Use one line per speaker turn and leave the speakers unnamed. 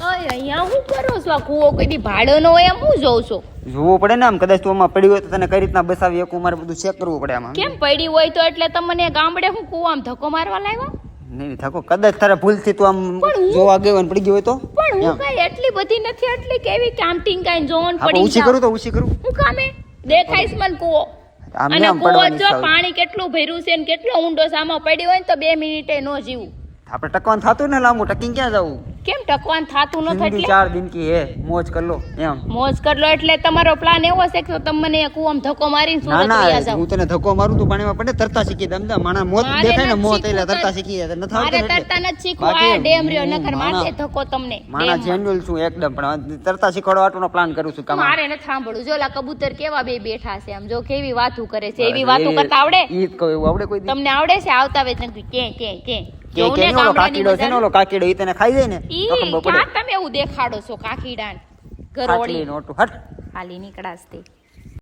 અહીંયા હું કરો છો? આ કૂવો કોઈ દી ભાડો નો હોય એમ હું જોઉં છું?
જોવું પડે ને આમ, કદાચ તું આમાં પડી હોય તો તને કઈ રીતના બસાવી એકું, મારે બધું ચેક કરવું પડે આમાં.
કેમ પડી હોય તો એટલે તમને ગામડે હું કૂવામાં ધક્કો મારવા લાવ્યા?
નહીં થાકો, કદાચ તારા ભૂલથી તું આમ
પણ હું-
જોવા ગયો ને પડી ગયો હોય તો
પણ હું કઈ એટલી બધી નથી, એટલી કેવી કામટીંગ કાઈ જોન
આપણે
પડી
ઊંચી
જાવ.
કરું તો ઊંચી કરું.
હું કામે દેખાઈશ મને કૂવો?
આમ
અને
આમ
કૂવો
પડવાની
જો
ઈચ્છા હોય.
પાણી કેટલું ભર્યું છે ને કેટલો ઊંડો છે, આમાં પડી હોય ને તો 2 મિનિટે નો જીવું.
આપણે ટકવાનું થતું ને લાંબુ, ટકી ક્યાં જવું?
કેમ ટકવાન થાતું ન થાય?
જિંદગી
એટલે
4 દિન કી હે, મોજ કર લો એમ.
મોજ કર લો. એટલે તમારો પ્લાન એવો છે કે તો મને કૂવામાં ધક્કો મારીને
ના
સુરત વયા
ના,
જાવ.
હું તને ધક્કો મારું તું પાણીમાં પડે તરતા શીખી દે. અમદા માણા મોત
મારે
દેખાય ને,
નથી
મોત એટલે
શીખવું
તરતા
તો-
શીખી જાય. નથી
મારે
આવતું
તરતા
એટલે.
નથી શીખવું.
બાકી
આ ડેમ રહ્યો
હું
નકર મારશે ધક્કો તમને.
માણા
ડેમમાં.
જેન્યુઅલ છું એકદમ, પણ તરતા શીખવાડવા આટલો પ્લાન કરું છું કામ.
મારે નથી સાંભળવું. જો ઓલા કબૂતર કેવા બે બેઠા છે આમ, જો કેવી વાતું કરે છે. એવી વાતું કરતા આવડે?
ઈ જ કહું, એવું આવડે કોઈ દી?
તમને આવડે છે? આવતા વેત નથી કે
કે
જોઉં ને
કે ઓલો
ગામડાની
કાકીડો છે ને,
મજાનું.
ઓલો કાકીડો ઈ તને ખાઈ જાય ને
ઈ
તો ખબર પડે.
ક્યાં તમે એવું દેખાડો છો? કાકીડાન
ખાટલી
ગરોળી
નોટું હટ.
હાલી નીકળાશ તે.